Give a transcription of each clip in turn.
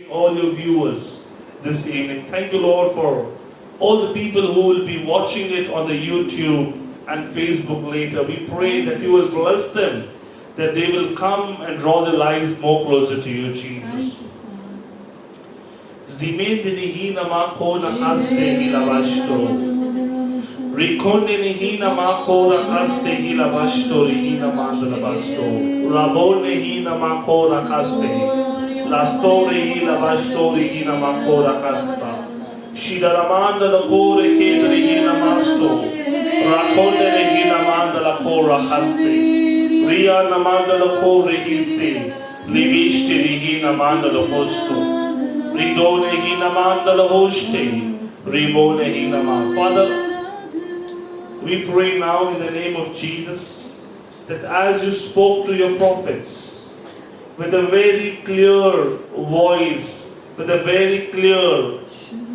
all your viewers this evening. Thank you, Lord, for all the people who will be watching it on the YouTube and Facebook later. We pray that you will bless them, that they will come and draw their lives more closer to you, Jesus. Zimendinihina makona kaste hilavashto. Rikondinihina makona kaste hilavashto. Rihina mandalabasto. Rabonehina makona kaste. La story la vastori la makora casta. Shida la manda la pore che la masto. Racconde le la manda la pora caste. Ria la manda la pore iste. Liviste la manda la posto. Ridone la manda la hoste. Ribone la manda. Father, we pray now in the name of Jesus that as you spoke to your prophets, with a very clear voice, with a very clear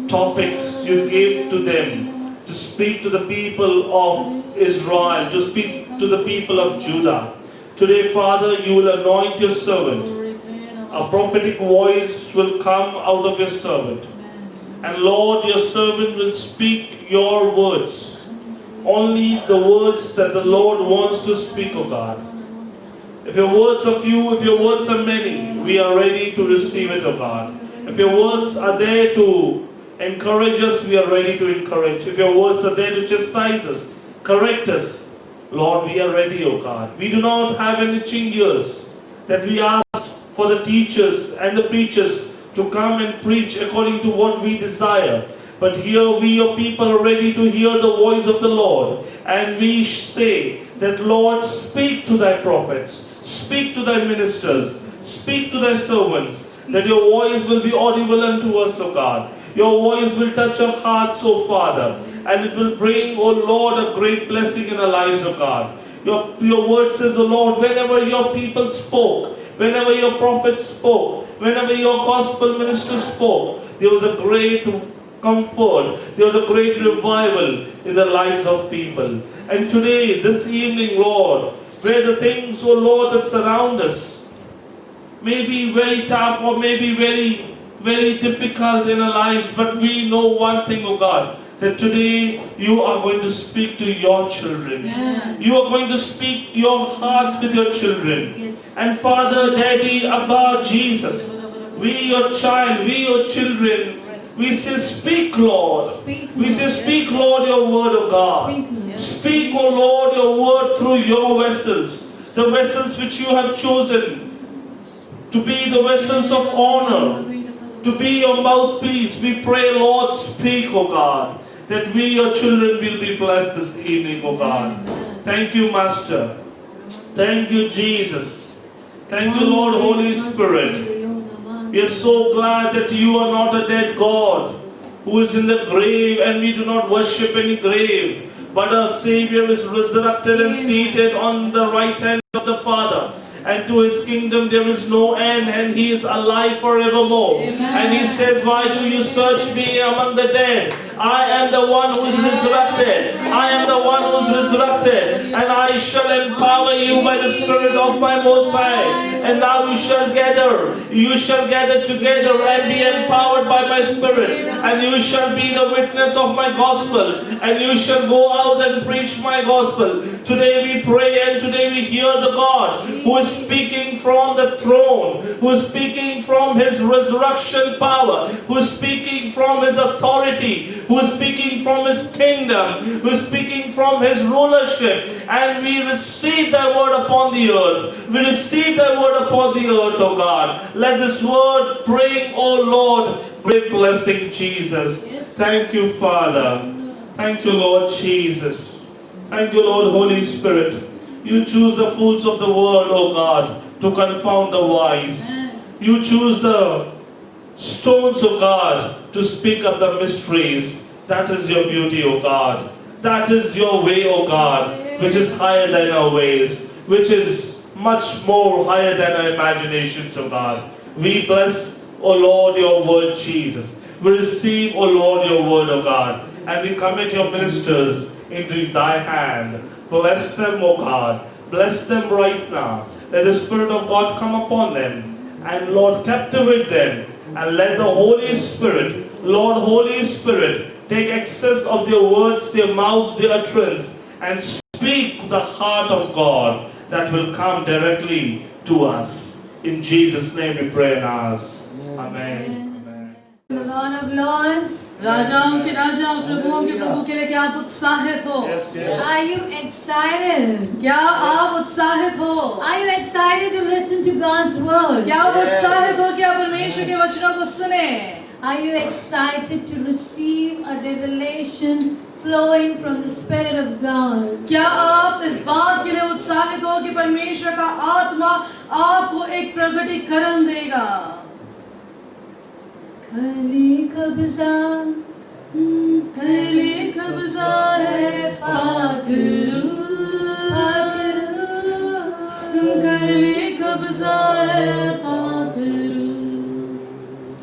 topics you gave to them to speak to the people of Israel, to speak to the people of Judah. Today, Father, you will anoint your servant. A prophetic voice will come out of your servant. And Lord, your servant will speak your words. Only the words that the Lord wants to speak, O God. If your words are few, if your words are many, we are ready to receive it, O God. If your words are there to encourage us, we are ready to encourage. If your words are there to chastise us, correct us, Lord, we are ready, O God. We do not have any itching ears that we ask for the teachers and the preachers to come and preach according to what we desire. But here we, your people, are ready to hear the voice of the Lord. And we say that, Lord, speak to thy prophets. Speak to thy ministers, speak to thy servants, that your voice will be audible unto us, O God. Your voice will touch our hearts, O Father, and it will bring, O Lord, a great blessing in our lives, O God. Your word says, O Lord, whenever your people spoke, whenever your prophets spoke, whenever your gospel ministers spoke, there was a great comfort, there was a great revival in the lives of people. And today, this evening, Lord, where the things, oh Lord, that surround us may be very tough or may be very, very difficult in our lives, but we know one thing, oh God, that today you are going to speak to your children. Yeah. You are going to speak your heart with your children. Yes. And Father, Daddy, Abba, Jesus, we your child, we your children, we say, speak, Lord. We say, speak, Lord, your word, O God. Speak, O Lord, your word through your vessels. The vessels which you have chosen to be the vessels of honor, to be your mouthpiece. We pray, Lord, speak, O God, that we, your children, will be blessed this evening, O God. Thank you, Master. Thank you, Jesus. Thank you, Lord, Holy Spirit. We are so glad that you are not a dead God who is in the grave, and we do not worship any grave, but our Savior is resurrected and seated on the right hand of the Father. And to his kingdom there is no end, and he is alive forevermore. Amen. And he says, why do you search me among the dead? I am the one who is resurrected. I am the one who is resurrected. And I shall empower you by the Spirit of my Most High. And now you shall gather together and be empowered by my Spirit. And you shall be the witness of my gospel. And you shall go out and preach my gospel. Today we pray and today we hear the God who is speaking from the throne, who is speaking from his resurrection power, who is speaking from his authority, who is speaking from his kingdom, who is speaking from his rulership. And we receive thy word upon the earth. We receive thy word upon the earth, O God. Let this word bring, O Lord, great blessing, Jesus. Thank you, Father. Thank you, Lord Jesus. Thank you, Lord, Holy Spirit. You choose the fools of the world, O God, to confound the wise. You choose the stones, O God, to speak of the mysteries. That is your beauty, O God. That is your way, O God, which is higher than our ways, which is much more higher than our imaginations, O God. We bless, O Lord, your word, Jesus. We receive, O Lord, your word, O God. And we commit your ministers into thy hand. Bless them, O God. Bless them right now. Let the Spirit of God come upon them. And Lord, captivate them And let the Holy Spirit, Lord Holy Spirit, take access of their words, their mouths, their utterance, and speak the heart of God that will come directly to us. In Jesus' name we pray and ask. Amen. The Lord of Lords, राजाओं के राजा और प्रभुओं के प्रभु के लिए क्या आप उत्साहित हो? Yes, yes. are you excited? क्या आप उत्साहित हो? Are you excited to listen to God's word? क्या आप उत्साहित हो कि आप परमेश्वर के वचनों को सुने? Are you excited to receive a revelation flowing from the Spirit of God? क्या आप इस बात के लिए उत्साहित हो कि परमेश्वर का आत्मा आपको एक प्रकटीकरण देगा? खली कब्जा है पाखरू, खली कब्जा है पाखरू।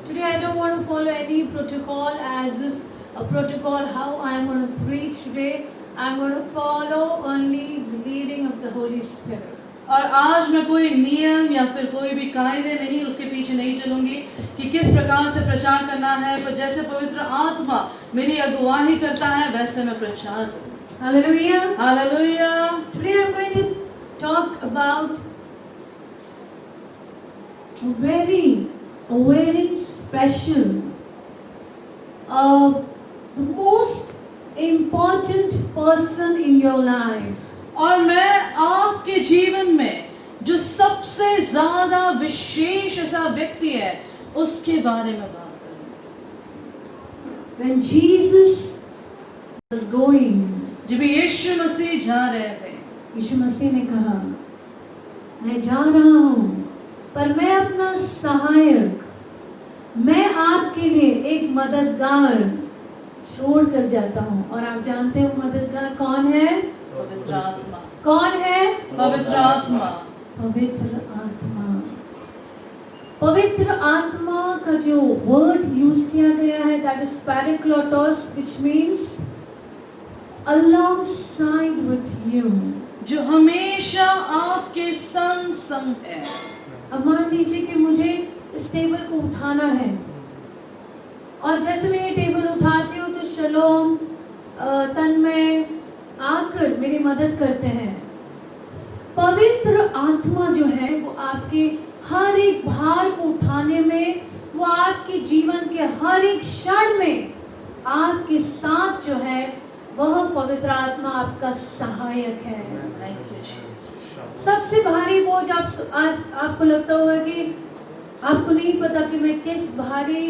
Today I don't want to follow any protocol as if a protocol how I am going to preach today. I am going to follow only the leading of the Holy Spirit. और आज मैं कोई नियम या फिर कोई भी कायदे नहीं, उसके पीछे नहीं चलूंगी कि किस प्रकार से प्रचार करना है, पर जैसे पवित्र आत्मा मेरी अगुवाही करता है वैसे मैं प्रचार करूं। Hallelujah. Hallelujah. Today I am going to talk about a very special, the most important person in your life. और मैं आपके जीवन में जो सबसे ज्यादा विशेष ऐसा व्यक्ति है उसके बारे में बात करूंगी। When Jesus was going, जब यीशु मसीह जा रहे थे, यीशु मसीह ने कहा, मैं जा रहा हूँ पर मैं अपना सहायक, मैं आपके लिए एक मददगार छोड़ कर जाता हूँ। और आप जानते हो मददगार कौन है? पवित्र आत्मा। कौन है? पवित्र आत्मा। पवित्र आत्मा। पवित्र आत्मा का जो वर्ड यूज किया गया है, that is parakletos, which means alongside with you, जो हमेशा आपके संग संग है। अब मान लीजिए कि मुझे इस टेबल को उठाना है और जैसे मैं ये टेबल उठाती हूँ तो शलोम, तन्मय आकर मेरी मदद करते हैं। पवित्र आत्मा जो है वो आपके हर एक भार को उठाने में, वो आपके जीवन के हर एक क्षण में आपके साथ जो है, वह पवित्र आत्मा आपका सहायक है। सबसे भारी बोझ आपको लगता होगा कि आपको नहीं पता कि मैं किस भारी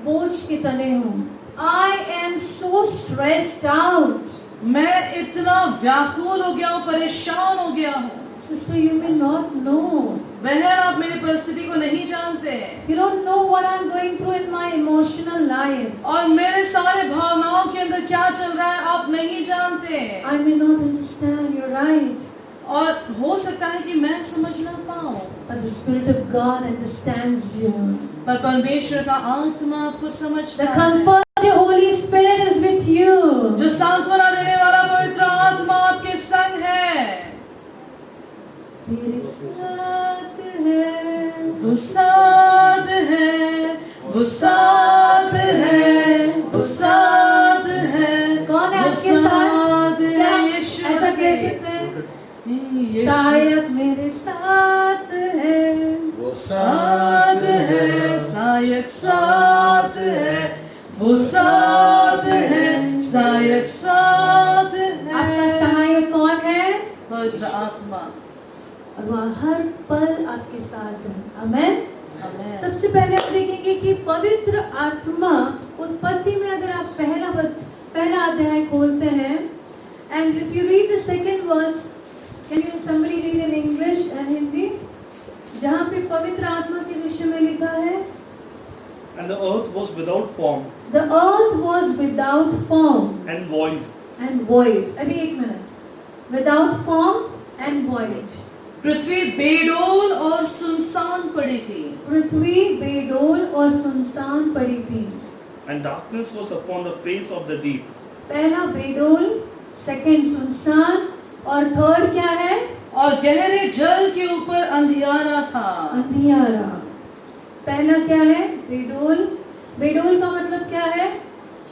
बोझ के तले हूँ। I am so stressed out. मैं इतना व्याकुल हो गया हूँ, परेशान हो गया हूँ। Sister, you may not know. बहन, आप मेरी परिस्थिति को नहीं जानते। You don't know what I'm going through in my emotional life. और मेरे सारे भावनाओं के अंदर क्या चल रहा है आप नहीं जानते। I may not understand. You're right. और हो सकता है कि मैं समझ ना पाऊँ, But the Spirit of God understands you. पर परमेश्वर का आत्मा आपको समझता The है। comfort of the Holy Spirit is with you. जो सांत्वना देने वाला पवित्र आत्मा आपके संग है। तेरे साथ है, वो साथ है, वो साथ है, वो साथ है। कौन है आपके साथ? क्या ऐसा कह सकते हैं? सहायक मेरे साथ है, वो साथ है, सहायक साथ है, वो साथ है, सहायक साथ है। आपका सहायक कौन है? पवित्र आत्मा। और वह हर पल आपके साथ है। आमेन। आमेन। सबसे पहले आप देखेंगे कि पवित्र आत्मा, उत्पत्ति में अगर आप पहला अध्याय खोलते हैं, and if you read the second verse, can you somebody read in English and Hindi, जहाँ पे पवित्र आत्मा के विषय में लिखा है, And the earth was without form the earth was without form and void, and void. अभी एक minute, without form and void. पृथ्वी बेडोल और सुनसान पड़ी थी। पृथ्वी बेडोल और सुनसान पड़ी थी। and darkness was upon the face of the deep. पहला बेडोल, सेकंड सुनसान, और थर्ड क्या है? और गहरे जल के ऊपर अंधियारा था। अंधियारा। पहला क्या है? बेडोल। बेडोल का मतलब क्या है?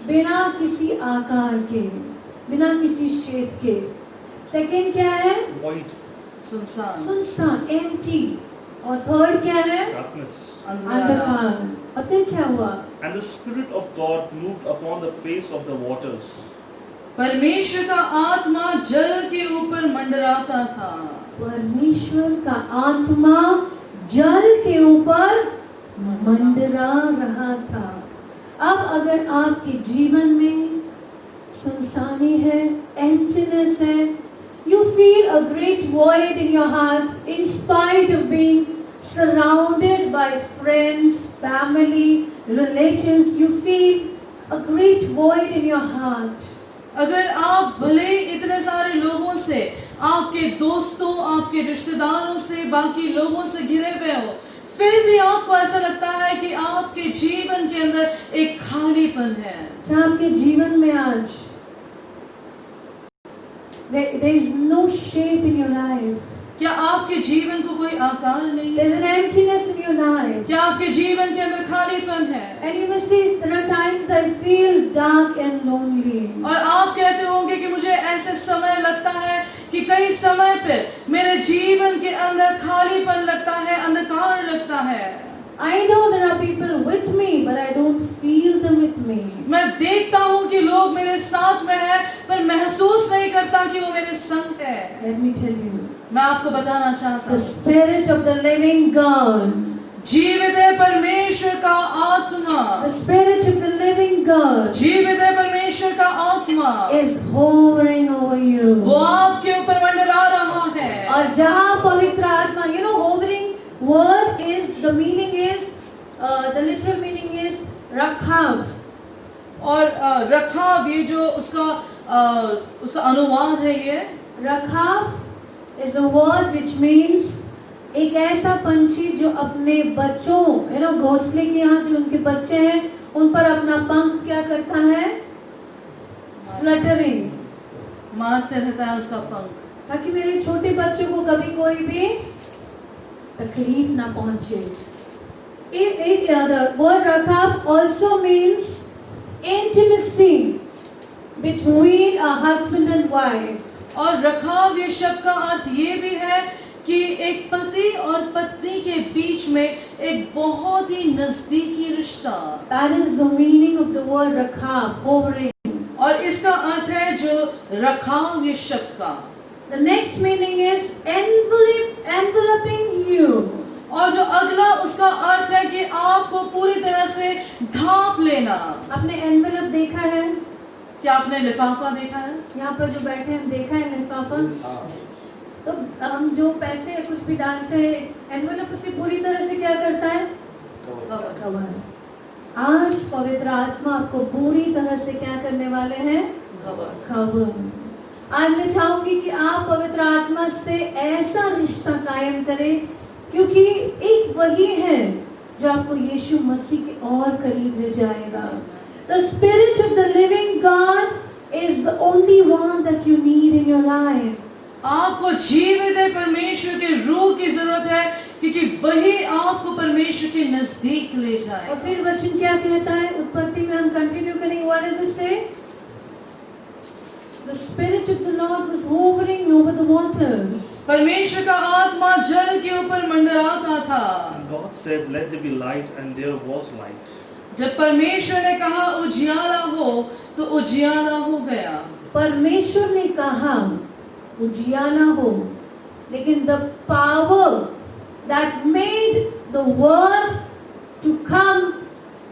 बिना किसी आकार के, बिना किसी शेप के। सेकंड क्या है? void, सुनसान, सुनसान, एम्प्टी। और थर्ड क्या है? darkness. अंधेरा। अंधकार। और फिर क्या हुआ? And the Spirit of God moved upon the face of the waters. परमेश्वर का आत्मा जल के ऊपर मंडराता था। परमेश्वर का आत्मा जल के ऊपर मंडरा रहा था। अब अगर आपके जीवन में सुनसानी है, emptiness है, you feel a great void in your heart in spite of being surrounded by friends, family, relatives, you feel a great void in your heart. अगर आप भले इतने सारे लोगों से, आपके दोस्तों, आपके रिश्तेदारों से, बाकी लोगों से घिरे हुए हो, फिर भी आपको ऐसा लगता है कि आपके जीवन के अंदर एक खालीपन है। क्या आपके जीवन में आज there is no shape in your life? क्या आपके जीवन को कोई आकार नहीं There is है? an emptiness in your life. क्या आपके जीवन के अंदर खालीपन है? And you may say, there are times I feel dark and lonely. और आप कहते होंगे कि मुझे ऐसे समय लगता है कि कई समय पे मेरे जीवन के अंदर खालीपन लगता है, अंधकार लगता है। I know there are people with me, but I don't feel them with me. मैं देखता हूँ कि लोग मेरे साथ में हैं, पर महसूस नहीं करता कि वो मेरे संग है। Let me tell you, मैं आपको बताना चाहता the हूँ, Spirit of the living God, जीवित है परमेश्वर का आत्मा, the Spirit of the living God जीवित है परमेश्वर का आत्मा is hovering over you. वो आपके ऊपर मंडरा रहा है। और जहाँ पवित्र आत्मा, you know, hovering word is, the meaning is, the literal meaning is रखाव। और रखाव, ये जो उसका अनुवाद है, ये रखाव is a word which means एक ऐसा पंछी जो अपने बच्चों, you know, घोंसले के यहाँ जो उनके बच्चे हैं उन पर अपना पंख क्या करता है? फ्लटरिंग, मारते रहता है उसका पंख, ताकि मेरे छोटे बच्चों को कभी कोई भी तकलीफ ना पहुंचे। एक word रखाव also means intimacy between a husband and wife. और रखाव ये शब्द का अर्थ ये भी है कि एक पति और पत्नी के बीच में एक बहुत ही नजदीकी रिश्ता। That is the meaning of the word रखाव, hovering. और इसका अर्थ है जो रखाव ये शब्द का। The next meaning is enveloping you. और जो अगला उसका अर्थ है कि आपको पूरी तरह से ढांप लेना। आपने envelope देखा है? क्या आपने लिफाफा देखा है? यहाँ पर जो बैठे हैं देखा है लिफाफा? तो हम जो पैसे कुछ भी डालते हैं, एनवेलप उसे पूरी तरह से क्या करता है? कवर। आज पवित्र आत्मा आपको पूरी तरह से क्या करने वाले हैं? कवर। आज मैं चाहूंगी कि आप पवित्र आत्मा से ऐसा रिश्ता कायम करें, क्योंकि एक वही है जो आपको यीशु मसीह के और करीब ले जाएगा। The Spirit of the living God is the only one that you need in your life. आपको जीवित है परमेश्वर के रूह की जरूरत है, क्योंकि वही आपको परमेश्वर के नजदीक ले जाए। और फिर वचन क्या कहता है? उत्पत्ति में हम कंटिन्यू करेंगे। What does it say? The Spirit of the Lord was hovering over the waters. परमेश्वर का आत्मा जल के ऊपर मंडराता था। And God said, let there be light, and there was light. जब परमेश्वर ने कहा उजियाला हो, तो उजियाला हो गया। परमेश्वर ने कहा उजियाला हो, लेकिन the power that made the word to come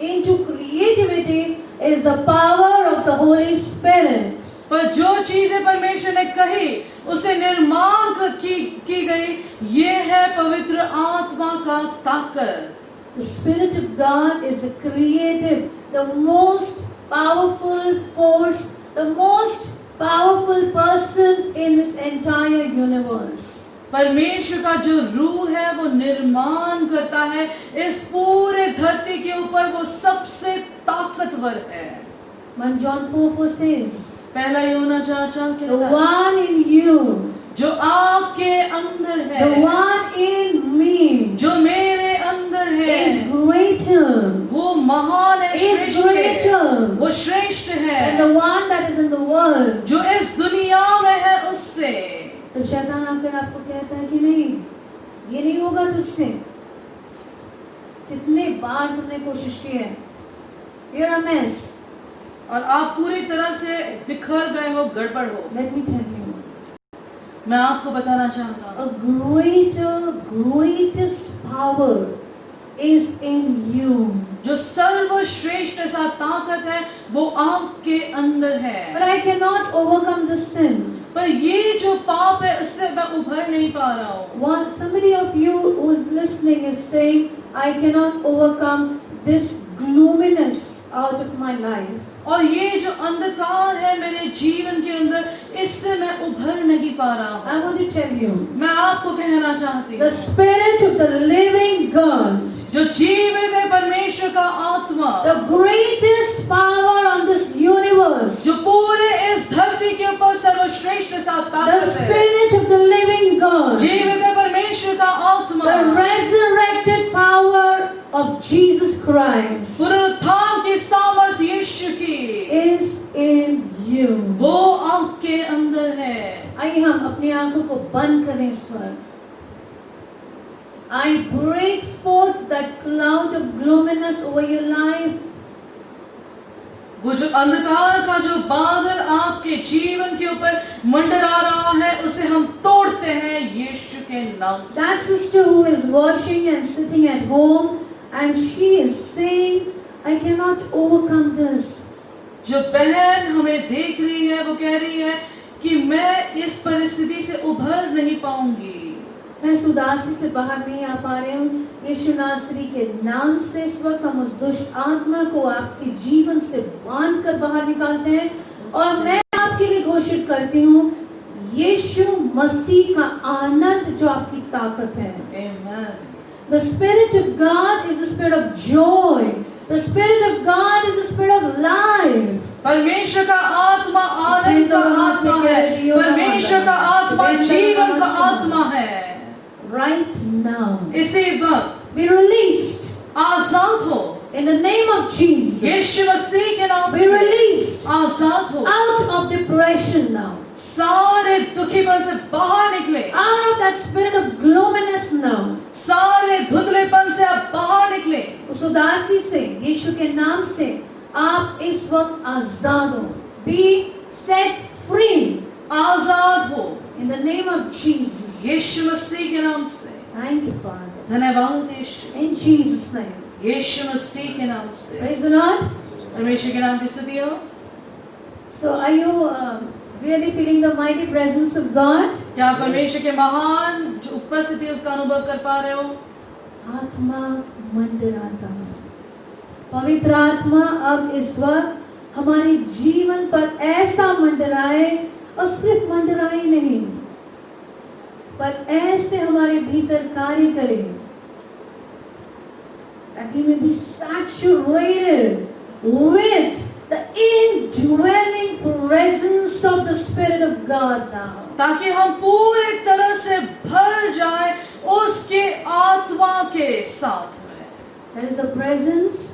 into creativity is the power of the Holy Spirit. पर जो चीजें परमेश्वर ने कही उसे निर्माण की गई, ये है पवित्र आत्मा का ताकत। The Spirit of God is a creative, the most powerful force, the most powerful person in this entire universe. परमेश्वर का जो रूह है वो निर्माण करता है इस पूरे धरती के ऊपर, वो सबसे ताकतवर है। 1 John 4:4 says, पहला यूहन्ना 4:4 the कहता है, one in you, जो आपके अंदर the है, one in me, जो मेरे अंदर है is greater, वो महान है, is श्रेष्ठ है, greater वो श्रेष्ठ than है the one that is in the world. जो इस दुनिया में है उससे। तो शैतान आकर आपको कहता है कि नहीं, ये नहीं होगा तुझसे। कितने बार तुमने कोशिश की है, you're a mess. और आप पूरी तरह से बिखर गए हो, गड़बड़ हो। Let me tell you, मैं आपको बताना चाहता हूँ a greatest power is in you. जो सर्वश्रेष्ठ ऐसा ताकत है वो आपके अंदर But है। I cannot overcome the sin. पर ये जो पाप है उससे मैं उभर नहीं पा रहा हूँ। What somebody of you who is listening is saying, I cannot overcome this gloominess out of my life. और ये जो अंधकार है मेरे जीवन के अंदर, इससे मैं उभर नहीं पा रहा हूँ। I want to tell you, मैं आपको कहना चाहती the हूँ Spirit of the living God, जो जीवित है परमेश्वर का आत्मा, the greatest power on this universe, जो पूरे इस धरती के ऊपर सर्वश्रेष्ठ ऐसा the ताकत है, Spirit of the living God, जीवित है परमेश्वर का आत्मा, the resurrected power of Jesus Christ पुनरुत्थान की सामर्थ्य यीशु की is in you. वो आपके अंदर है। आइए हम अपनी आंखों को बंद करें इस पर। I break forth that cloud of gloominess over your life. वो जो अंधकार का जो बादल आपके जीवन के ऊपर मंडरा रहा है उसे हम तोड़ते हैं यीशु के नाम से। That sister who is watching and sitting at home and she is saying, I cannot overcome this. जो बहन हमें देख रही है वो कह रही है कि मैं इस परिस्थिति से उभर नहीं पाऊंगी, मैं इस उदासी से बाहर नहीं आ पा रही हूँ। यीशु नासरी के नाम से इस वक्त हम उस दुष्ट आत्मा को आपके जीवन से बांध कर बाहर निकालते हैं और मैं आपके लिए घोषित करती हूँ, यीशु मसीह का आनंद जो आपकी ताकत है। Amen. The Spirit of God is a spirit of joy. The Spirit of God is a spirit of life. परमेश्वर का आत्मा आनंद का आत्मा है, परमेश्वर का आत्मा जीवन का आत्मा है। Right now, इसी वक्त be released आजाद हो in the name of Jesus. यीशु मसीह के नाम Be से released आजाद हो। out of depression now. सारे दुखीपन से बाहर निकले, Out of that spirit of gloominess now. सारे धुंधलेपन से आप बाहर निकले। उस उदासी से यीशु के नाम से आप इस वक्त आजाद हो। Be set free आजाद हो in the name of Jesus. यीशु मसीह के नाम से। Thank you, Father. धन्यवाद यीशु, In Jesus' name. यीशु मसीह के नाम से। Praise the Lord. परमेश्वर के नाम की स्तुति हो। So are you really feeling the mighty presence of God? क्या आप परमेश्वर के महान जो उपस्थिति है उसका अनुभव कर पा रहे हो? आत्मा मंडराता है। पवित्र आत्मा अब इस वक्त हमारे जीवन पर ऐसा मंडराए और सिर्फ मंडराए नहीं, पर ऐसे हमारे भीतर कार्य करे that we may be saturated with the indwelling presence of the Spirit of God now. ताकि हम पूरी तरह से भर जाए उसके आत्मा के साथ में। There is a presence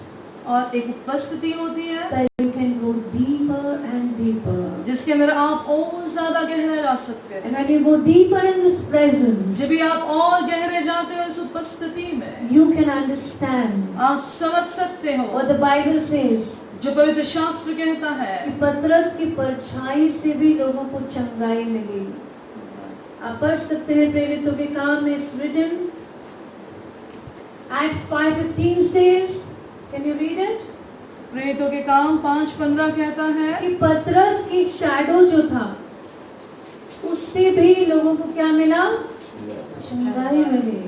और एक उपस्थिति होती है that you can go deeper and deeper. जिसके अंदर आप और ज्यादा गहरे जा सकते हैं। And when you go deeper in this presence, जब भी आप और गहरे जाते हो इस उपस्थिति में, you can understand आप समझ सकते हो what the Bible says. जो पवित्र शास्त्र कहता है कि पतरस की परछाई से भी लोगों को चंगाई मिली। आप पढ़ सकते हैं प्रेरितों के काम में, it's written. Acts 5:15 says, can you read it? प्रेरितों के काम 5:15 कहता है कि पतरस की शैडो जो था उससे भी लोगों को क्या मिला? चंगाई मिली।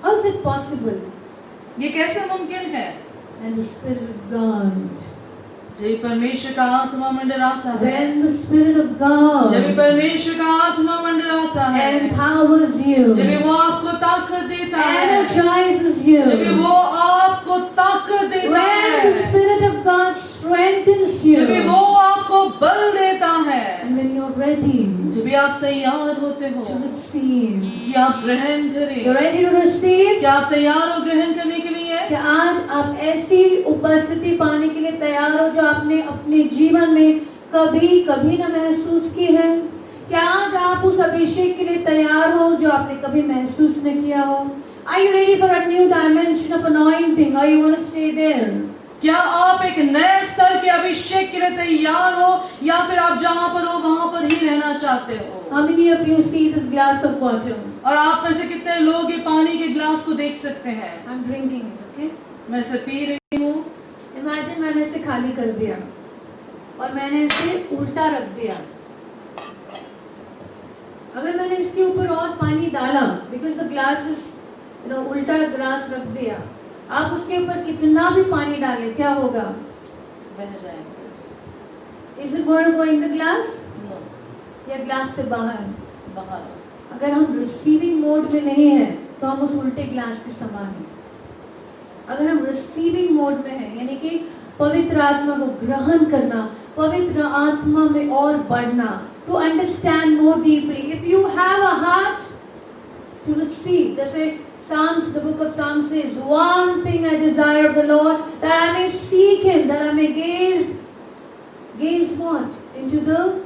How is it possible? ये कैसे मुमकिन है? And the Spirit of God. जब परमेश्वर का आत्मा मंडराता है, When the Spirit of God जब परमेश्वर का आत्मा मंडराता है, empowers you, जब वो आपको ताकत देता है, energizes you, जब वो आपको ताकत देता when the है, Spirit of God strengthens you, जब वो आपको बल देता है, and when you're ready, जब अभी आप तैयार होते हो to receive? कि आप ग्रहण करें? You're ready to receive? क्या आप तैयार हो ग्रहण करने के लिए? क्या आज आप ऐसी उपस्थिति पाने के लिए तैयार हो जो आपने अपने जीवन में कभी कभी ना महसूस की है? क्या आज आप उस अभिषेक के लिए तैयार हो जो आपने कभी महसूस न किया हो? Are you ready for a new dimension of anointing? Or you want to stay there? क्या आप एक नए स्तर के अभिषेक के लिए तैयार हो या फिर आप जहां पर हो वहां पर ही रहना चाहते हो? How many of you see this glass of water? और आप में से कितने लोग ये पानी के गिलास को देख सकते हैं? I'm drinking it, okay? मैं इसे पी रही हूँ। Imagine मैंने इसे खाली कर दिया और मैंने इसे उल्टा रख दिया। अगर मैंने इसके ऊपर और पानी डाला, because the glass is, उल्टा ग्लास रख दिया, आप उसके ऊपर कितना भी पानी डालें, क्या होगा? बह जाएंगे। Is it going to go in the glass? No, या ग्लास से बाहर? बाहर। अगर हम रिसीविंग मोड में नहीं है तो हम उस उल्टे ग्लास के समान हैं। अगर हम रिसीविंग मोड में हैं, यानी कि पवित्र आत्मा को ग्रहण करना, पवित्र आत्मा में और बढ़ना, to understand more deeply. If you have a heart to receive, जैसे Psalms, the book of Psalms says, one thing I desire of the Lord, that I may seek Him, that I may gaze what? Into the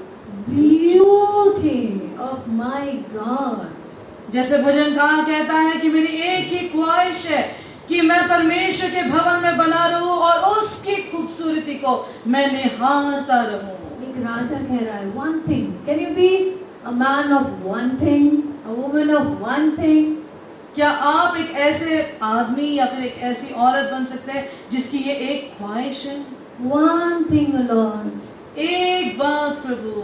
beauty of my God. जैसे भजनकार कहता है कि मेरी एक ही ख्वाहिश है कि मैं परमेश्वर के भवन में बना रहूं और उसकी खूबसूरती को मैं निहारता रहूं। एक राजा कह रहा है, one thing. Can you be a man of one thing, a woman of one thing? क्या आप एक ऐसे आदमी या फिर एक ऐसी औरत बन सकते हैं जिसकी ये एक ख्वाहिश है? One thing, Lord. एक बात प्रभु।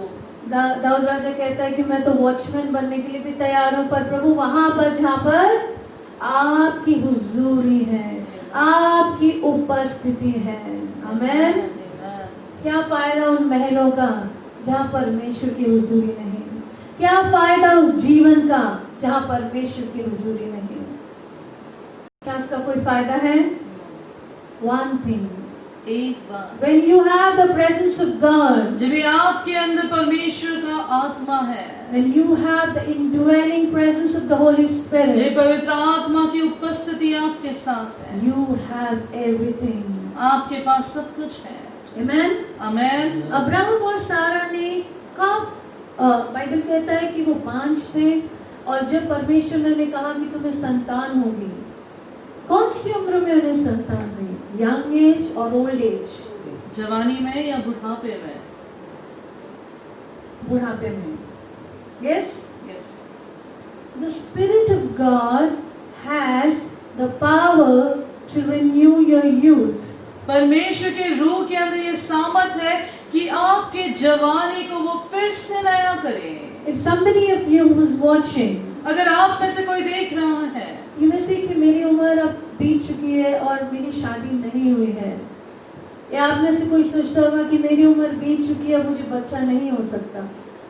दाऊद राजा कहता है कि मैं तो वॉचमैन बनने के लिए भी तैयार हूँ, पर प्रभु वहां पर जहाँ पर आपकी हुजूरी है, आपकी उपस्थिति है। आमेन। क्या फायदा उन महलों का जहाँ परमेश्वर की हुजूरी नहीं? क्या फायदा उस जीवन का जहाँ परमेश्वर की हुजूरी नहीं? क्या उसका कोई फायदा है? One thing. एक बात। When you have the presence of God, जब आपके अंदर परमेश्वर का आत्मा है, when you have the indwelling presence of the Holy जब Spirit, पवित्र आत्मा की उपस्थिति आपके साथ है, you have everything. आपके पास सब कुछ है। Amen. आमेन। अब्राहम और सारा ने कब, बाइबल कहता है कि वो बांझ थे और जब परमेश्वर ने कहा कि तुम्हें संतान होगी, कौन सी उम्र में उन्हें संतान हुई? यंग एज और ओल्ड एज? जवानी में या बुढ़ापे में? बुढ़ापे में। Yes? Yes. The Spirit of God has the power to renew your youth. परमेश्वर के रूह के अंदर ये सामर्थ है कि आपके जवानी को वो फिर से नया करे। If somebody of you who is watching, अगर आप में से कोई देख रहा है, you may say कि मेरी उम्र अब बीत चुकी है और मेरी शादी नहीं हुई है, या आप में से कोई सोचता होगा कि मेरी उम्र बीत चुकी है, मुझे बच्चा नहीं हो सकता।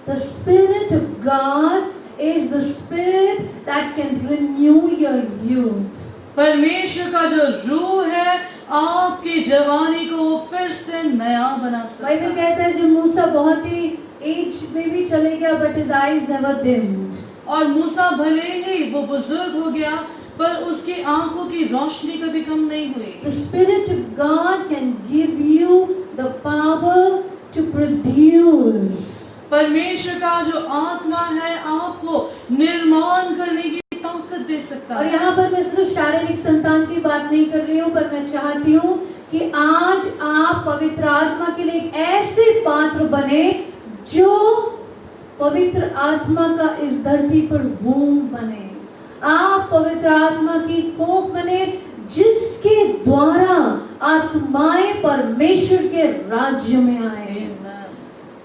The Spirit of God is the Spirit that can renew your youth. परमेश्वर का जो रूह है आपकी जवानी को वो फिर से नया बना सकता है। बाइबल कहता है जब मूसा बहुत ही एज में भी चले गया, but his eyes never dimmed. और मूसा भले ही वो बुजुर्ग हो गया पर उसकी आंखों की रोशनी कभी कम नहीं हुई। The Spirit of God can give you the power to produce. परमेश्वर का जो आत्मा है आपको निर्माण करने की ताकत दे सकता और है। यहाँ पर मैं सिर्फ शारीरिक संतान की बात नहीं कर रही हूँ, पर मैं चाहती हूँ कि आज आप पवित्र आत्मा के लिए एक ऐसे पात्र बने जो पवित्र आत्मा का इस धरती पर वूम बने। आप पवित्र आत्मा की कोख बने जिसके द्वारा आत्माएं परमेश्वर के राज्य में आए।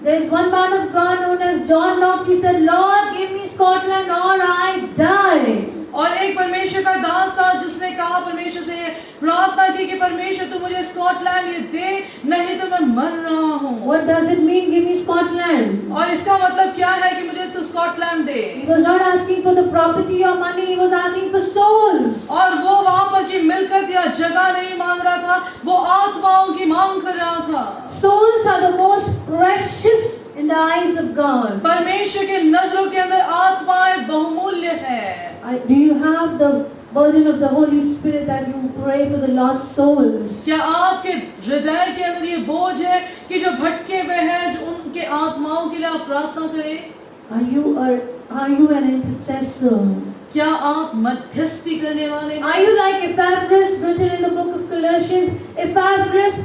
There is one man of God known as John Knox. He said, Lord, give me Scotland or I die. और एक परमेश्वर का दास था जिसने कहा परमेश्वर से प्रार्थना की कि परमेश्वर तू मुझे स्कॉटलैंड ये दे, नहीं तो मैं मर रहा हूँ। What does it mean, give me Scotland? और इसका मतलब क्या है कि मुझे तू Scotland they? He was not asking for the property or money, he was asking for souls. और वो वहाँ पर की मिलकत या जगह नहीं मांग रहा था, वो आत्माओं की मांग कर रहा था। Souls are the most precious in the eyes of God. परमेश्वर के नजरों के अंदर आत्माएं बहुमूल्य है। Do you have the burden of the Holy Spirit that you pray for the lost souls? क्या आपके हृदय के अंदर ये बोझ है कि जो भटके हुए हैं, जो उनके आत्माओं के लिए आप प्रार्थना करें? Are you an intercessor? क्या आप मध्यस्थी करने वाले हैं? Are you like Epaphras, written in the book of Colossians? Epaphras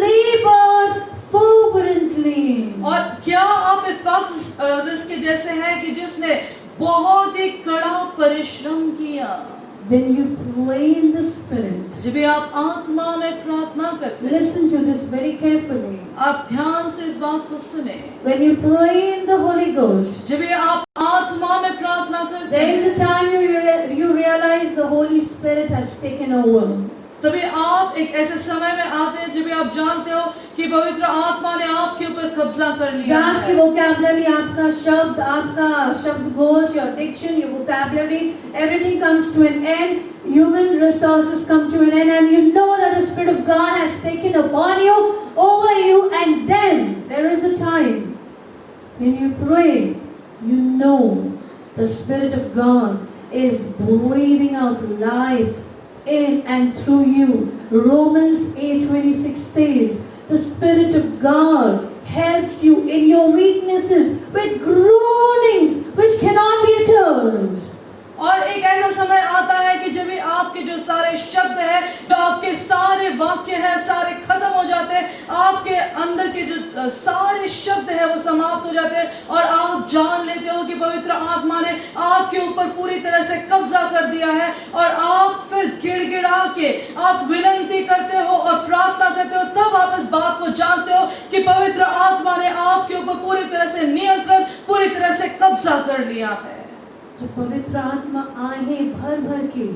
labored fervently. और क्या आप एपफ्रास के जैसे हैं कि जिसने बहुत ही कड़ा परिश्रम किया? When you pray in the Spirit, जब आप आत्मा में प्रार्थना करते हैं, listen to this very carefully. आप ध्यान से इस बात को सुने। When you pray in the Holy Ghost, जब आप आत्मा में प्रार्थना करते there is हैं, a time you realize the Holy Spirit has taken over. तभी आप एक ऐसे समय में आते हैं जब आप जानते हो कि पवित्र आत्मा ने आपके ऊपर कब्जा कर लिया जहाँ आपकी है। vocabulary, आपका शब्दकोश, your diction, your vocabulary, everything comes to an end. Human resources come to an end, and you know that the Spirit of God has taken upon you, over you, and then there is a time when you pray, you know the Spirit of God is breathing out life in and through you. Romans 8:26 says, the Spirit of God helps you in your weaknesses with groanings which cannot be uttered. और एक ऐसा समय आता है कि जब भी आपके जो सारे शब्द हैं, जो आपके सारे वाक्य हैं, सारे खत्म हो जाते हैं, आपके अंदर के जो सारे शब्द हैं वो समाप्त हो जाते हैं और आप जान लेते हो कि पवित्र आत्मा ने आपके ऊपर पूरी तरह से कब्जा कर दिया है और आप फिर गिड़गिड़ा के आप विनती करते हो और प्रार्थना करते हो। तब आप इस बात को जानते हो कि पवित्र आत्मा ने आपके ऊपर पूरी तरह से नियंत्रण, पूरी तरह से कब्जा कर लिया है। जो पवित्र आत्मा आहे भर भर के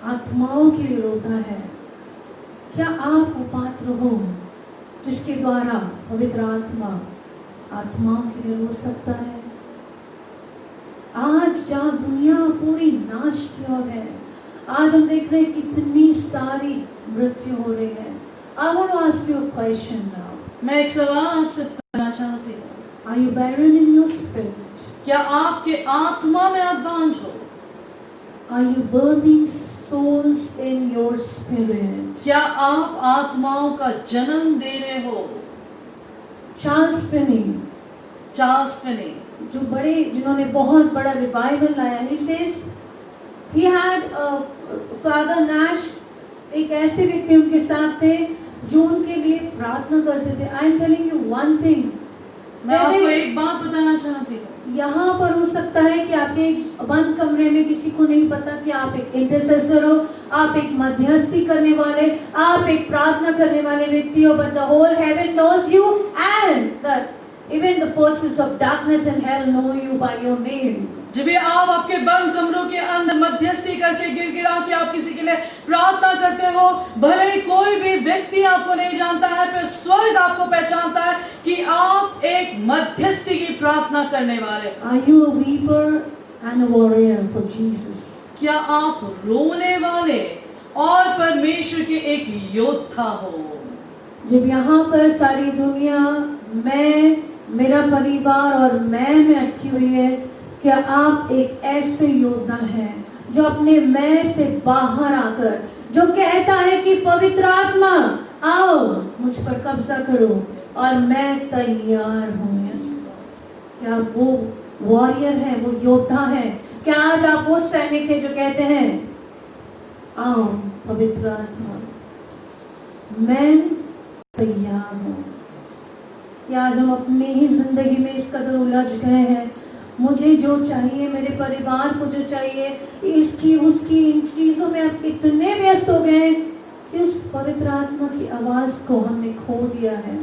आत्माओं के लिए रोता है, क्या आप वो पात्र हो जिसके द्वारा पवित्र आत्मा आत्माओं के लिए रो सकता है? आज जहाँ दुनिया पूरी नाश की ओर है, आज हम देख रहे हैं कितनी सारी मृत्यु हो रही है। I want to ask you a question now. मैं एक सवाल आपसे करना चाहती हूँ। Are you barren in your spirit? क्या आपके आत्मा में आप बांझ हो? Are you birthing souls in your spirit? क्या आप आत्माओं का जन्म दे रहे हो? चार्ल्स फिनी, जिन्होंने बहुत बड़ा रिवाइवल लाया, he says he had Father Nash, एक ऐसे व्यक्ति उनके साथ थे जो उनके लिए प्रार्थना करते थे। I am telling you one thing. मैं आपको एक बात बताना चाहती हूँ। यहाँ पर हो सकता है कि आप एक बंद कमरे में, किसी को नहीं पता कि आप एक इंटरसेसर हो, आप एक मध्यस्थी करने वाले, आप एक प्रार्थना करने वाले व्यक्ति हो, but the whole heaven knows you and that even the forces of darkness and hell know you by your name. जब भी आप आपके बंद कमरों के अंदर मध्यस्थी करके गिड़गिड़ा के आप किसी के लिए प्रार्थना करते हो, भले ही कोई भी व्यक्ति आपको नहीं जानता है, फिर स्वर्ग आपको पहचानता है कि आप एक मध्यस्थी की प्रार्थना करने वाले। Are you a weeper and a warrior for Jesus? क्या आप रोने वाले और परमेश्वर के एक योद्धा हो? जब यहाँ पर सारी दुनिया मैं, मेरा परिवार और मैं में अटकी हुई है, क्या आप एक ऐसे योद्धा हैं जो अपने मैं से बाहर आकर जो कहता है कि पवित्र आत्मा आओ मुझ पर कब्जा करो और मैं तैयार हूँ? क्या वो वॉरियर है, वो योद्धा है? क्या आज आप वो सैनिक है जो कहते हैं आओ पवित्र आत्मा, मैं तैयार हूँ? या आज हम अपनी ही जिंदगी में इस कदर उलझ गए हैं, मुझे जो चाहिए, मेरे परिवार को जो चाहिए, इसकी उसकी इन चीजों में आप इतने व्यस्त हो गए कि उस पवित्र आत्मा की आवाज को हमने खो दिया है।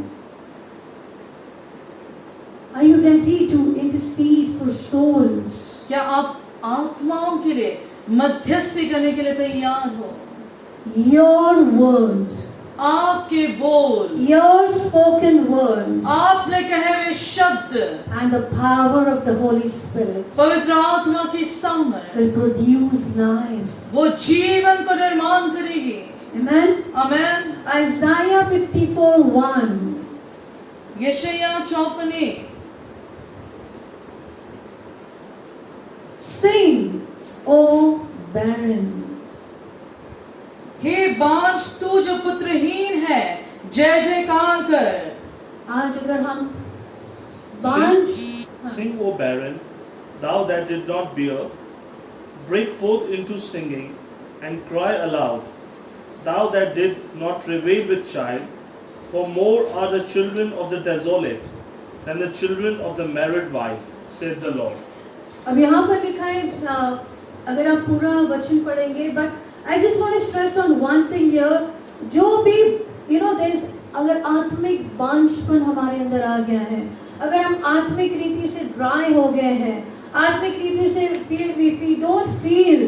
Are you ready to intercede for souls? क्या आप आत्माओं के लिए मध्यस्थी करने के लिए तैयार हो? Your word, आपके बोल, your spoken words, आपने कहे हुए शब्द and the power of the Holy Spirit पवित्र आत्मा की सामर्थ will produce life. वो जीवन को निर्माण करेगी। Amen. आमेन। Isaiah 54:1. यशायाह 54 Sing, O barren. हे बांझ तू जो पुत्रहीन है, जय जयकार कर। आज अगर हम बांझ Sing, O barren, thou that did not bear, break forth into singing, and cry aloud, thou that did not travail with child, for more are the children of the desolate than the children of the married wife, saith the Lord. अब यहाँ पर लिखा है अगर आप पूरा वचन पढ़ेंगे, but I just want to stress on one thing here, जो भी अगर आत्मिक बांझपन हमारे अंदर आ गया है, अगर हम आत्मिक रीति से ड्राई हो गए हैं, आत्मिक रीति से if we don't feel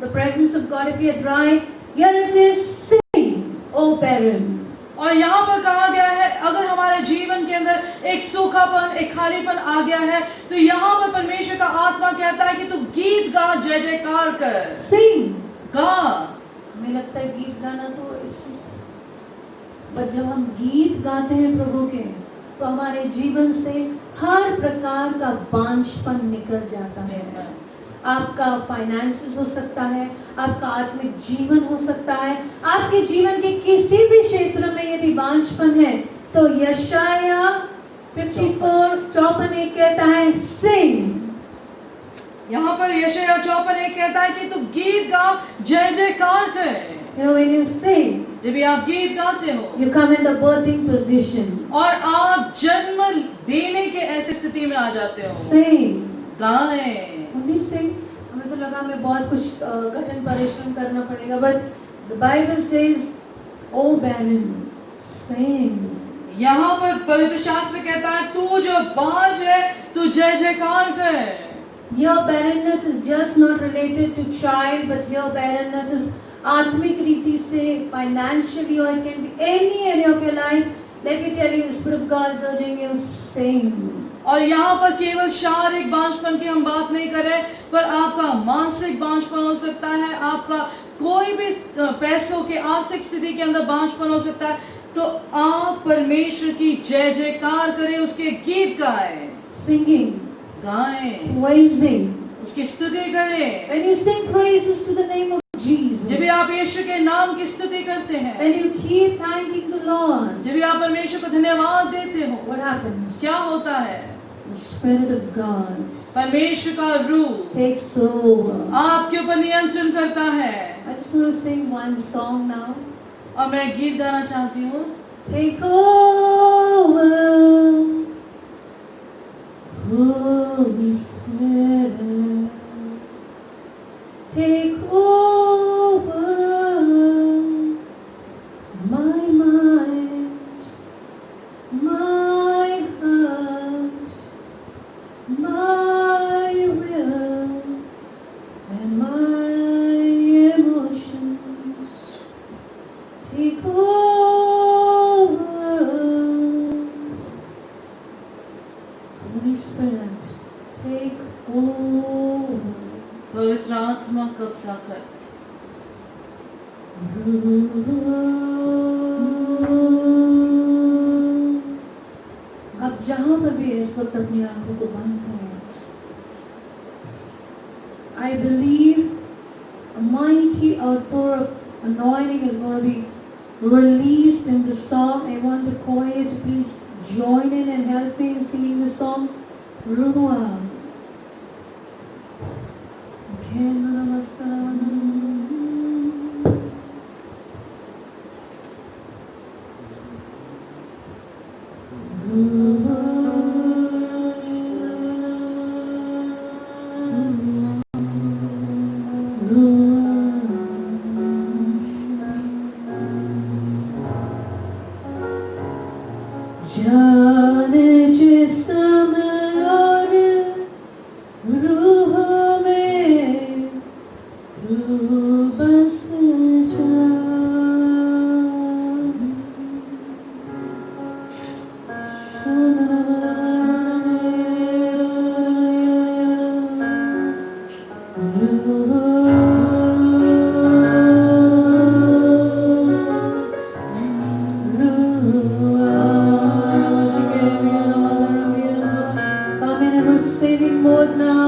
the presence of God, if we are dry, here it says, sing, O barren. और यहाँ पर कहा गया है अगर हमारे जीवन के अंदर एक सूखापन, एक खालीपन आ गया है, तो यहाँ पर परमेश्वर का आत्मा कहता है कि तू गीत गा, जय जयकार कर। Sing. गा। हमें लगता है गीत गाना तो जब हम गीत गाते हैं प्रभु के, तो हमारे जीवन से हर प्रकार का बांझपन निकल जाता है। आपका फाइनेंसेस हो सकता है, आपका आत्मिक जीवन हो सकता है, आपके जीवन के किसी भी क्षेत्र में यदि बांझपन है, तो यशाया 54:54 कहता है, सिंग। यहाँ पर यशाया 54:1 कहता है कि तू गीत गा, जय जयकार कर। When you sing, जब आप गीत गाते हो, you come in the birthing position. और आप जन्म देने के ऐसी स्थिति में आ जाते हो। Sing. गाएं। Only sing. हमें तो लगा हमें बहुत कुछ कठिन परिश्रम करना पड़ेगा, but the Bible says, "O barren, sing." यहाँ पर पवित्र शास्त्र कहता है तू जो बांझ है, तू जय जयकार कर। Your barrenness is just not related to child, but your barrenness is आत्मिक रीति से, financially, or it can be any area of your life. Let me tell you, the Spirit of God is urging you, sing. और यहाँ पर केवल शारीरिक बांझपन की हम बात नहीं कर रहे, पर आपका मानसिक बांझपन हो सकता है, आपका कोई भी पैसों के आर्थिक स्थिति के अंदर बांझपन हो सकता है, तो आप परमेश्वर की जय जयकार करें, उसके गीत गाएं। Singing, गाएं, praising. उसकी स्तुति करें। When you sing praises to the name of Jesus, जब आप यीशु के नाम की स्तुति करते हैं, when you keep thanking the Lord, जब आप परमेश्वर को धन्यवाद देते हो, what happens? क्या होता है? The Spirit of God परमेश्वर का रूह takes over. आपके ऊपर नियंत्रण करता है। I just want to sing one song now. और मैं गीत गाना चाहती हूँ। Take over, Holy Spirit. Take over my mind, my heart, my will, and my emotions. Take over, Holy Spirit. Take over. पवित्र आत्मा कब्जा कर। अब जहां पर भी इस वक्त अपनी आंखों को बंद करें। I believe a mighty outpour of anointing is going to be released in the song. I want the choir to please join in and help me in singing the song Ruah. जाने जिस्म और रूह में तू बस जा। Come in a saving mode now.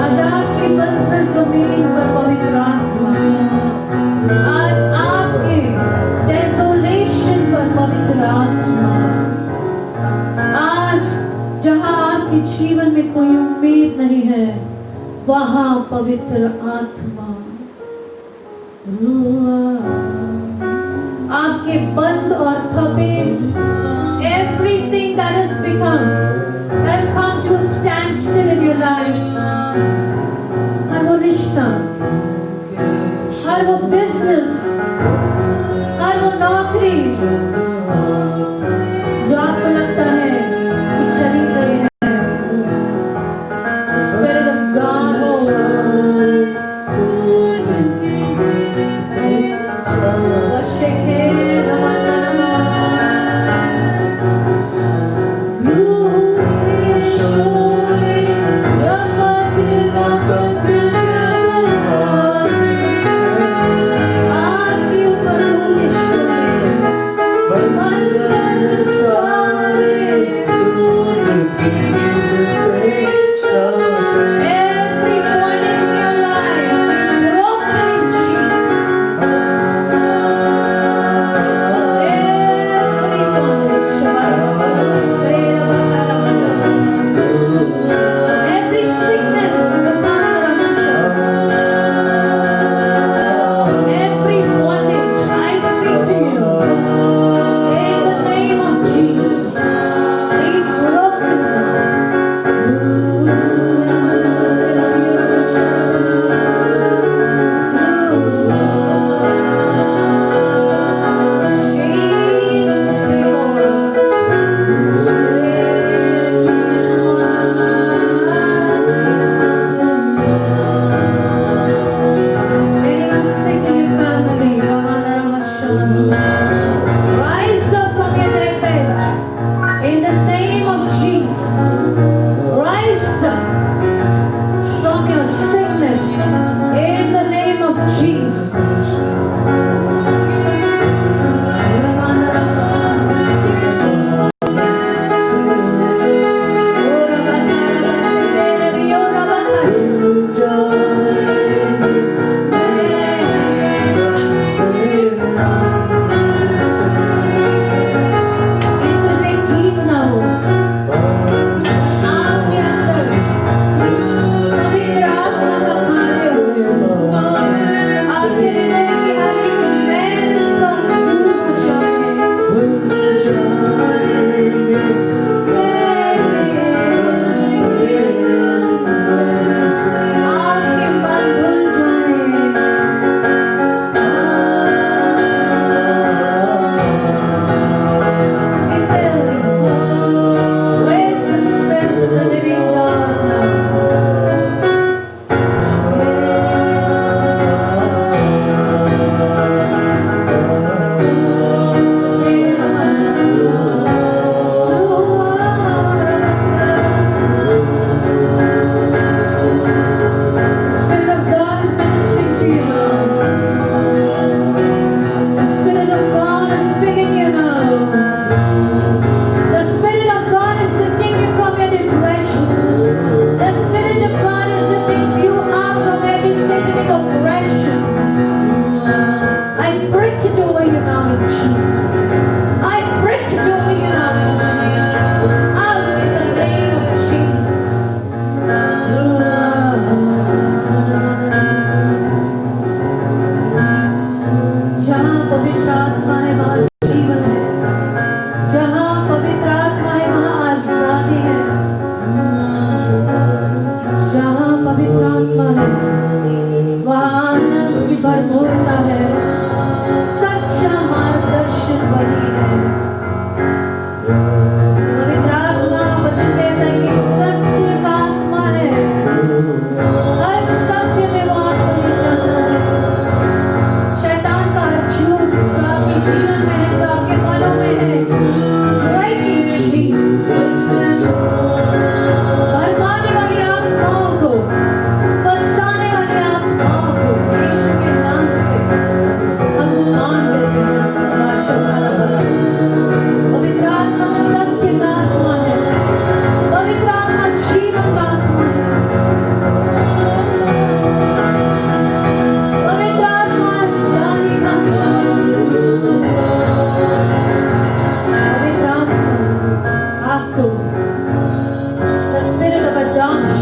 आज आपकी बंसर जमीन पर पवित्र आत्मा, आज आपके डेसोलेशन पर पवित्र आत्मा, आज जहां आपके जीवन में कोई उम्मीद नहीं है, वहां पवित्र आत्मा आपके बंद और थपे everything that has become has come to a standstill in your life. हर वो रिश्ता, हर वो बिजनेस, हर वो नौकरी जो आपको लगता है कि चली गई है, Spirit of God, Vasheke Namana,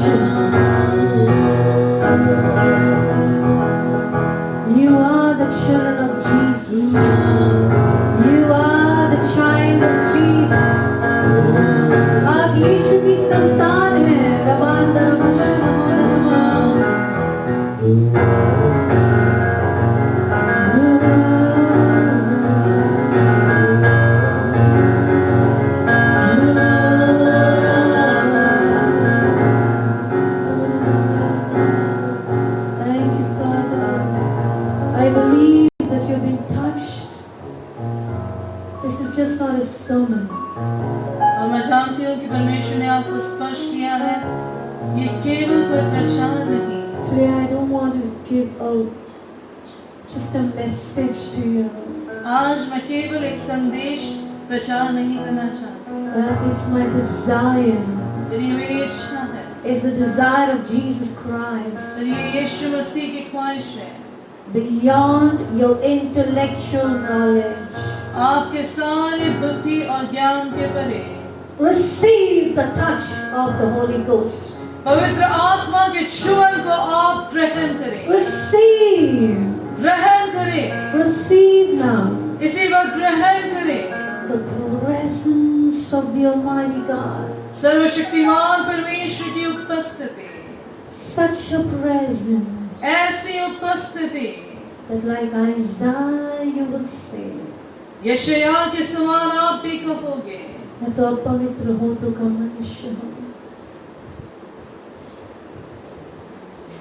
You are the children of Jesus. You are the child of Jesus. आप यीशु की संतान हैं. रबांदर मशनमोननमा. Thank you, Father. I believe that you've been touched. This is just not a sermon. और मैं जानती हूँ कि परमेश्वर ने आपको स्पर्श किया है. ये केवल कोई प्रचार नहीं. Today I don't want to give out just a message to you. आज मैं केवल एक संदेश प्रचार नहीं करना चाहती. It's my desire. ये मेरी इच्छा है. It's the desire of Jesus Christ. ये यीशु मसीह की ख्वाहिश है. Beyond your intellectual knowledge. आपके सारे बुद्धि और ज्ञान के परे. Receive the touch of the Holy Ghost. पवित्र आत्मा के छुअन को आप ग्रहण करें. Receive. ग्रहण करें. Receive now. इसी वक्त ग्रहण करें. The presence of the Almighty God. सर्वशक्तिमान परमेश्वर की उपस्थिति. Such a presence ऐसी उपस्थिति that like Isaiah you will say, यशाया के समान आप भी कहोगे. मैं तो अब पवित्र हो तो का मनुष्य हूँ.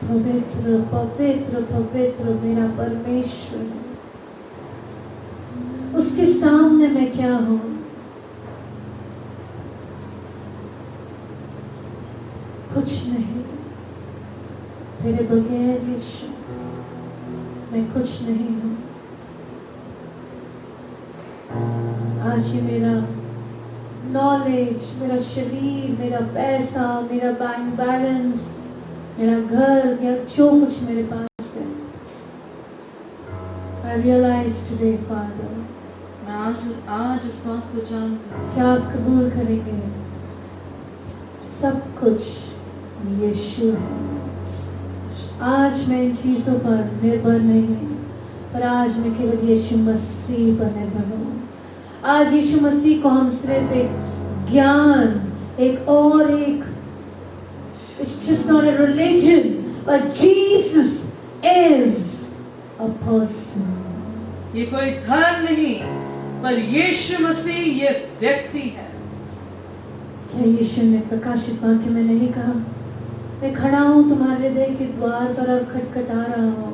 पवित्र पवित्र पवित्र मेरा परमेश्वर है. उसके सामने मैं क्या हूँ? कुछ नहीं. तेरे बगैर यीशु मैं कुछ नहीं हूँ. आज ये मेरा नॉलेज, मेरा शरीर, मेरा पैसा, मेरा बैंक बैलेंस, मेरा घर या जो कुछ मेरे पास है, I realize today, Father, मैं आज इस बात को जानती हूँ. क्या आप कबूल करेंगे? सब कुछ यीशु है. आज मैं इन चीजों पर निर्भर नहीं, पर आज मैं केवल यीशु मसीह पर निर्भर हूँ. आज यीशु मसीह को हम सिर्फ एक ज्ञान, एक और एक, it's just not a religion, but Jesus is a person. ये कोई धर्म नहीं, पर यीशु मसीह ये व्यक्ति है. क्या यीशु ने प्रकाशित वाक्य में नहीं कहा, मैं खड़ा हूँ तुम्हारे हृदय के द्वार पर और खटखटा रहा हूँ.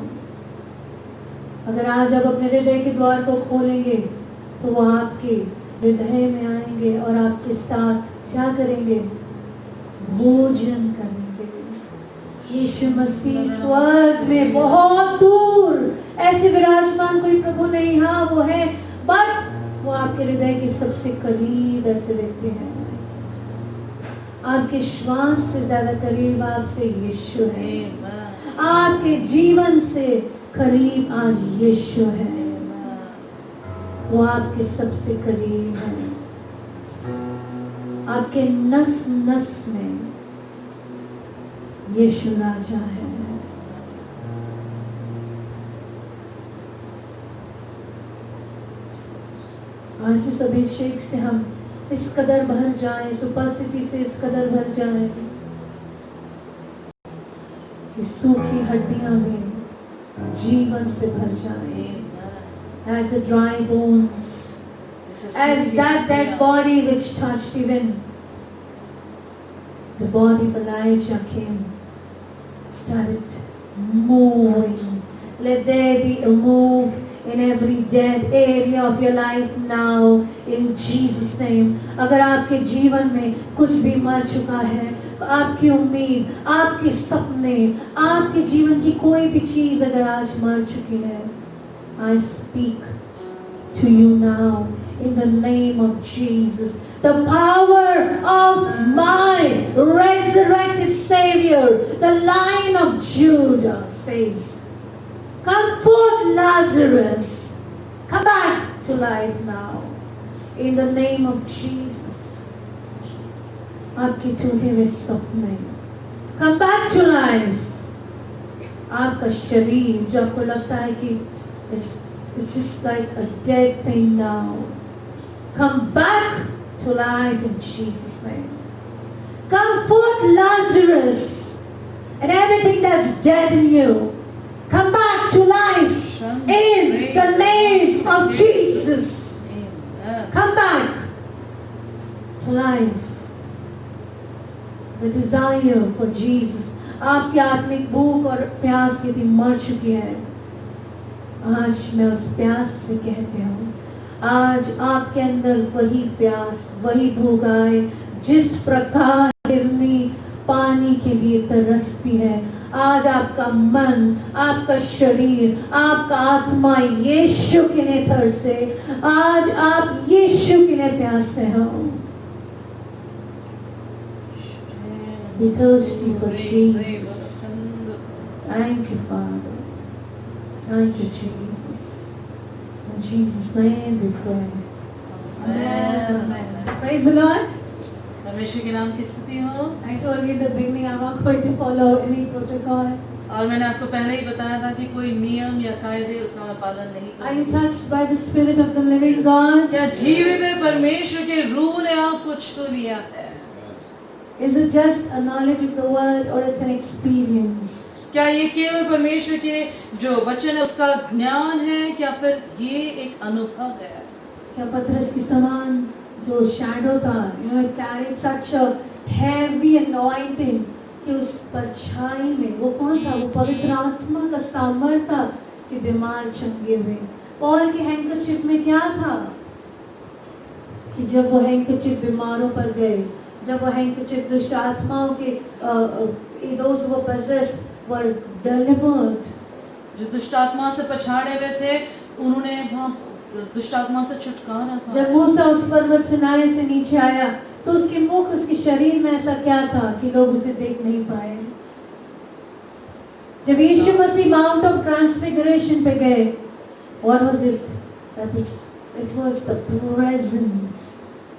अगर आज आप अपने हृदय के द्वार को खोलेंगे तो वो आपके हृदय में आएंगे और आपके साथ क्या करेंगे? भोजन करेंगे. यीशु मसीह स्वर्ग में बहुत दूर ऐसे विराजमान कोई प्रभु नहीं, हाँ वो है, बट वो आपके हृदय के सबसे करीब ऐसे व्यक्ति हैं. आपके श्वास से ज्यादा करीब आपसे यीशु है. आपके जीवन से करीब आज यीशु है. वो आपके सबसे करीब है. आपके नस नस में यीशु राजा है. आज इस अभिषेक से हम इस कदर भर जाएं, इस उपस्थिति से इस कदर भर जाएं कि सूखी हड्डियां में जीवन से भर जाएं. As the dry bones, as that dead body which touched even the body of Elijah came, started moving. Let there be a move in every dead area of your life now, in Jesus' name. अगर आपके जीवन में कुछ भी मर चुका है, आपकी उम्मीद, आपके सपने, आपके जीवन की कोई भी चीज अगर आज मर चुकी है, I speak to you now in the name of Jesus. The power of my resurrected Savior, the Lion of Judah, says, come forth, Lazarus. Come back to life now. In the name of Jesus. आपके टूटे हुए सपने, come back to life. आपका शरीर जो आपको लगता है कि it's just like a dead thing now, come back to life in Jesus' name. Come forth, Lazarus, and everything that's dead in you, come back to life in the name of Jesus. Come back to life. The desire for Jesus. आपकी आत्मिक भूख और प्यास यदि मर चुकी है, आज मैं उस प्यास से कहती हूँ, आज आपके अंदर वही प्यास, वही भूख आए जिस प्रकार हिरनी पानी के लिए तरसती है। आज आपका मन, आपका शरीर, आपका आत्मा यीशु के लिए तरसे। आज आप यीशु के लिए प्यासे हो। Be thirsty for Jesus. Thank you, Father. Thank you, Jesus. In Jesus' name we pray. Amen. Amen. Praise the Lord. परमेश्वर के नाम की स्तुति हो। I told you in the beginning I'm not going to follow any protocol. और मैंने आपको पहले ही बताया था कि कोई नियम या कायदे उसका मैं पालन नहीं Are you करूँगी। touched by the Spirit of the living God? क्या जीवित है परमेश्वर के रूह ने आपको छू लिया है? Is it just a knowledge of the word or it's an experience? क्या ये केवल परमेश्वर के जो वचन है उसका ज्ञान है, क्या फिर ये एक अनुभव है? क्या पतरस की समान जो शैडो था, it carried such a heavy anointing कि उस परछाई में वो कौन था? वो पवित्र आत्मा का सामर्थ्य था कि बीमार चंगे हुए। पॉल के हैंकरचीफ में क्या था कि जब वो हैंकरचीफ बीमारों पर गए, जब वो हैंकरचीफ दुष्ट आत्माओं के those who were possessed were delivered. जो दुष्ट आत्मा से पछाड़े हुए थे, उन्होंने वहाँ दुष्ट आत्मा से छुटकारा पाया। जब मूसा उस पर्वत सिनाई से नीचे आया तो उसके मुख, उसके शरीर में ऐसा क्या था कि लोग उसे देख नहीं पाए? जब यीशु मसीह माउंट ऑफ ट्रांसफिगरेशन पे गए, what was it? It was the presence,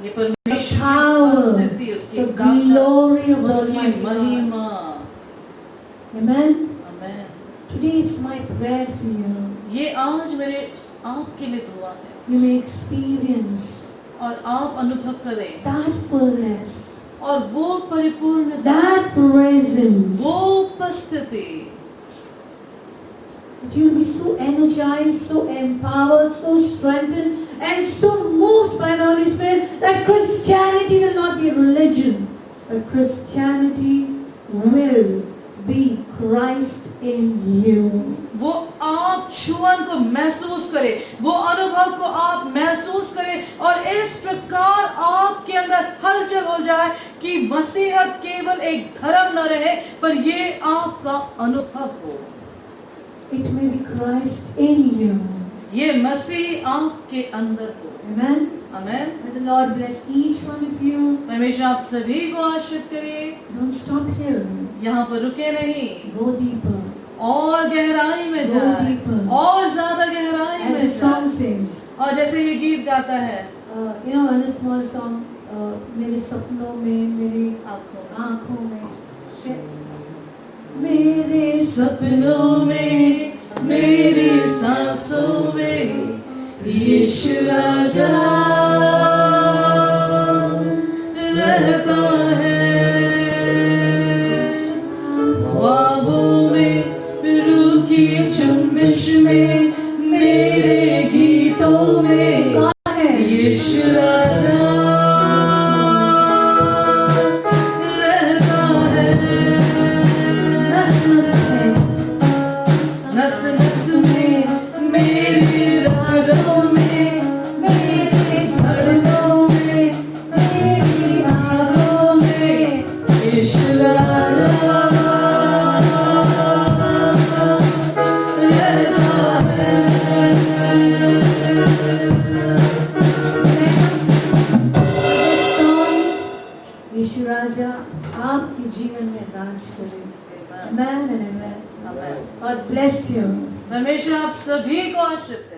ये परमेश्वर power, की उपस्थिति, उसकी the glory of the उसकी Almighty God. महिमा। Amen. Amen. Today it's my prayer for you. ये आज मेरे आपके लिए दुआ है You may experience और आप अनुभव करें that fullness, और वो परिपूर्णता, that presence. वो उपस्थिति, That you will be so energized, so empowered, so strengthened, and so moved by the Holy Spirit that Christianity will not be religion, but Christianity will be Christ in you. वो आप छुअन को महसूस करें, वो अनुभव को आप महसूस करें और इस प्रकार आपके अंदर हलचल हो जाए कि मसीहत केवल एक धर्म न रहे पर ये आपका अनुभव हो। It may be Christ in you. ये मसीह आपके अंदर हो। Amen. Amen. May the Lord bless each one of you. परमेश्वर आप सभी को आशीर्वाद करे। Don't stop here. यहाँ पर रुके नहीं, Go deeper. और गहराई में Go जाए, deeper. और ज्यादा गहराई As में the song जाए। says, और जैसे ये गीत गाता है, in a small song, मेरे सपनों में, मेरे आँखों में, मेरे सपनों में, मेरी सांसों में यीशु राजा रहता है। ख्वाबों में, रूह की जुम्बिश में, मेरे गीतों में यीशु राजा रहता है। नस नस में, मेरी रागों में, मेरे धड़कों में, मेरी आँखों में यीशु राजा रहता है। यीशु राजा आपके जीवन में राज करे। Amen and amen. Amen. God bless you. परमेश्वर आप सभी को आशीर्वाद दे।